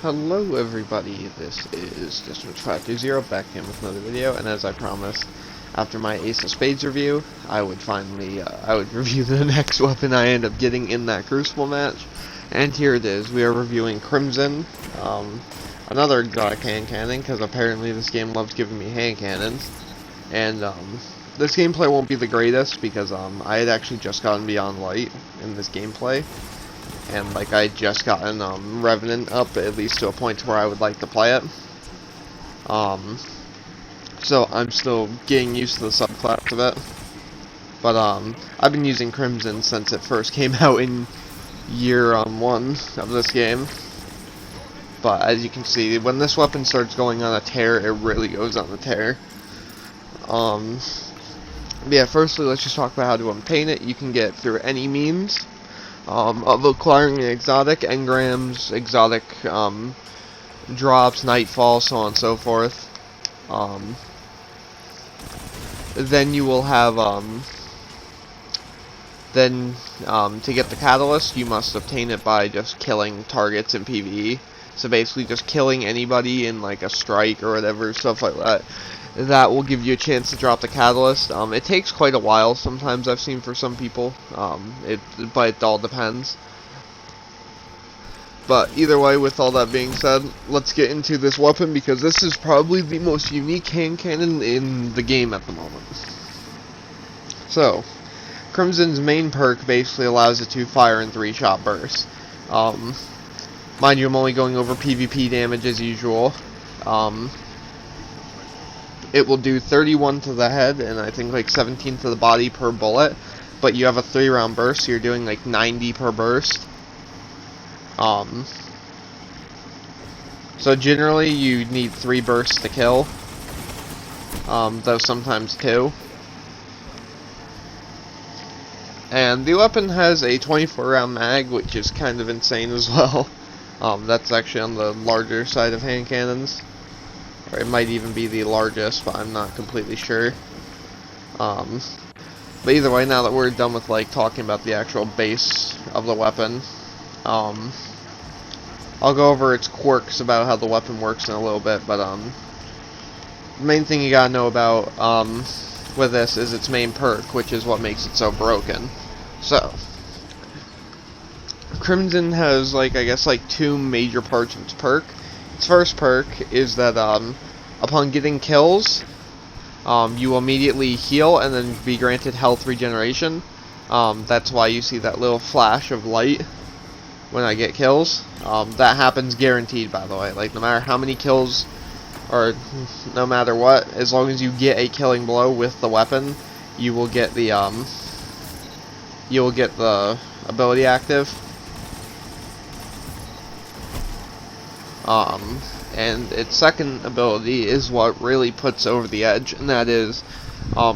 Hello everybody, this is Distant520 back again with another video, and as I promised, after my Ace of Spades review, I would finally, review the next weapon I end up getting in that Crucible match. And here it is, we are reviewing Crimson, another exotic hand cannon, because apparently this game loves giving me hand cannons. And, this gameplay won't be the greatest, because, I had actually just gotten Beyond Light in this gameplay. And like I had just gotten Revenant up at least to a point where I would like to play it. So I'm still getting used to the subclass of it. But I've been using Crimson since it first came out in year 1 of this game. But as you can see, when this weapon starts going on a tear, it really goes on a tear. Yeah, firstly let's just talk about how to obtain it. You can get it through any means. Of acquiring an exotic, engrams, exotic drops, nightfall, so on and so forth. Then you will have, to get the catalyst, you must obtain it by just killing targets in PvE. So basically just killing anybody in like a strike or whatever, stuff like that. That will give you a chance to drop the catalyst. It takes quite a while sometimes, I've seen, for some people. But it all depends. But either way, with all that being said, let's get into this weapon, because this is probably the most unique hand cannon in the game at the moment. So, Crimson's main perk basically allows it to fire in 3-shot bursts. Mind you, I'm only going over PvP damage as usual. It will do 31 to the head and I think like 17 to the body per bullet, but you have a 3-round burst, so you're doing like 90 per burst. So generally you need 3 bursts to kill, though sometimes 2. And the weapon has a 24-round mag, which is kind of insane as well. That's actually on the larger side of hand cannons. Or it might even be the largest, but I'm not completely sure. But either way, now that we're done with like talking about the actual base of the weapon, I'll go over its quirks about how the weapon works in a little bit. But the main thing you gotta know about with this is its main perk, which is what makes it so broken. So, Crimson has like, I guess, like 2 major parts of its perk. Its first perk is that upon getting kills, you will immediately heal and then be granted health regeneration. That's why you see that little flash of light when I get kills. That happens guaranteed, by the way. Like, no matter how many kills, or no matter what, as long as you get a killing blow with the weapon, you will get the ability active. And its second ability is what really puts over the edge, and that is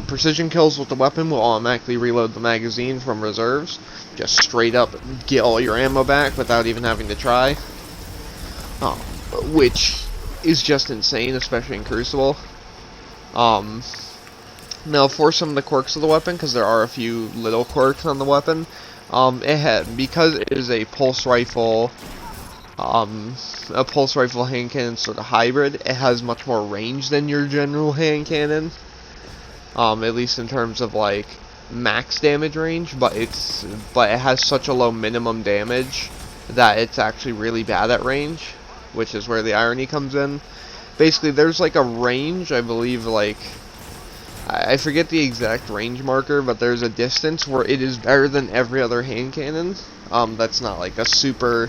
precision kills with the weapon will automatically reload the magazine from reserves. Just straight up get all your ammo back without even having to try. Which is just insane, especially in Crucible. Now for some of the quirks of the weapon, because there are a few little quirks on the weapon, because it is a pulse rifle hand cannon sort of hybrid, it has much more range than your general hand cannon, at least in terms of like max damage range, but it has such a low minimum damage that it's actually really bad at range, which is where the irony comes in. Basically, there's like a range, I believe, like I forget the exact range marker, but there's a distance where it is better than every other hand cannon. That's not like a super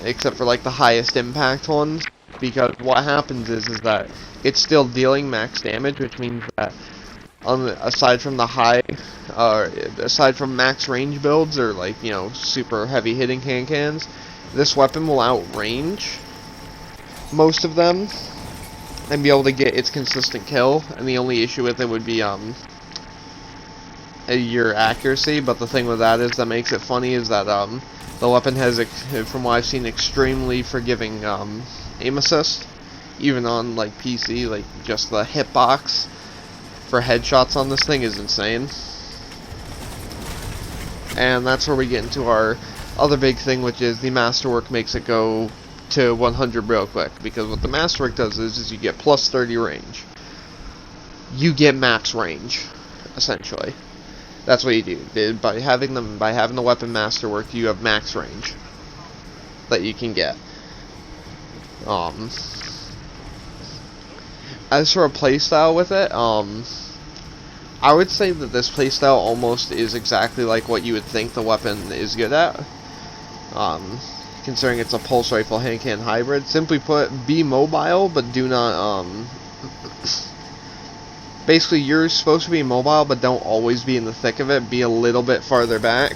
except for like the highest impact ones, because what happens is that it's still dealing max damage, which means that aside from max range builds or like, you know, super heavy hitting hand cannons, this weapon will outrange most of them and be able to get its consistent kill. And the only issue with it would be your accuracy. But the thing with that is that makes it funny is that the weapon has, from what I've seen, extremely forgiving aim assist, even on like PC. Like just the hitbox for headshots on this thing is insane. And that's where we get into our other big thing, which is the masterwork makes it go to 100 real quick, because what the Masterwork does is you get plus 30 range. You get max range, essentially. That's what you do. By having the weapon Masterwork, you have max range that you can get. As for a playstyle with it, I would say that this playstyle almost is exactly like what you would think the weapon is good at. Considering it's a pulse rifle hand cannon hybrid. Simply put, be mobile, but do not, basically, you're supposed to be mobile, but don't always be in the thick of it. Be a little bit farther back,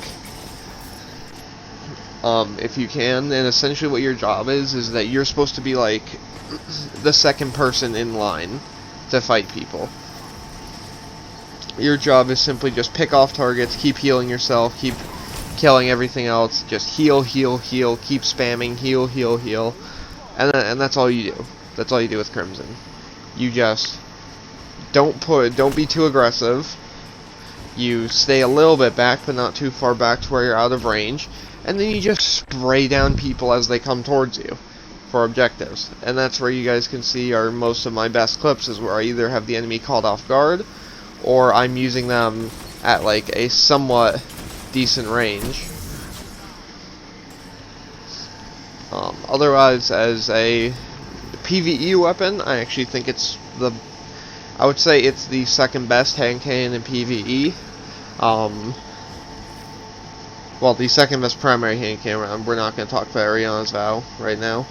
if you can. And essentially what your job is that you're supposed to be like the second person in line to fight people. Your job is simply just pick off targets, keep healing yourself, keep killing everything else, just heal, heal, heal, keep spamming, heal, heal, heal, and that's all you do. That's all you do with Crimson. You just don't be too aggressive. You stay a little bit back, but not too far back to where you're out of range, and then you just spray down people as they come towards you for objectives. And that's where you guys can see are most of my best clips, is where I either have the enemy called off guard, or I'm using them at like a somewhat decent range. Otherwise, as a PvE weapon, I actually think I would say it's the second best hand cannon in PvE. Well, the second best primary hand cannon. We're not going to talk about Ariana's Vow right now.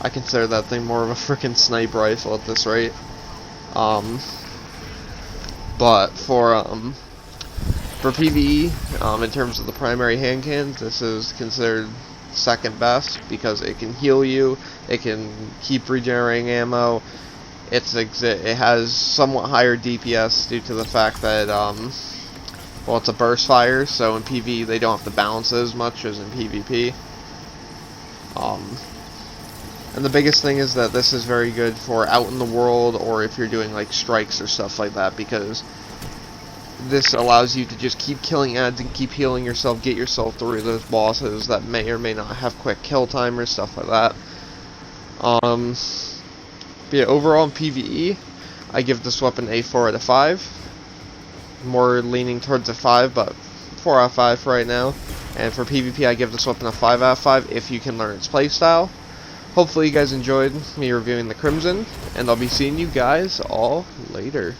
I consider that thing more of a freaking sniper rifle at this rate. But for PvE, in terms of the primary hand cannons, this is considered second best because it can heal you, it can keep regenerating ammo. It has somewhat higher DPS due to the fact that well, it's a burst fire, so in PvE they don't have to balance it as much as in PvP. And the biggest thing is that this is very good for out in the world, or if you're doing like strikes or stuff like that, because this allows you to just keep killing ads and keep healing yourself, get yourself through those bosses that may or may not have quick kill timers, stuff like that. But yeah, overall in PvE, I give this weapon a 4 out of 5. More leaning towards a 5, but 4 out of 5 for right now. And for PvP, I give this weapon a 5 out of 5 if you can learn its playstyle. Hopefully you guys enjoyed me reviewing the Crimson, and I'll be seeing you guys all later.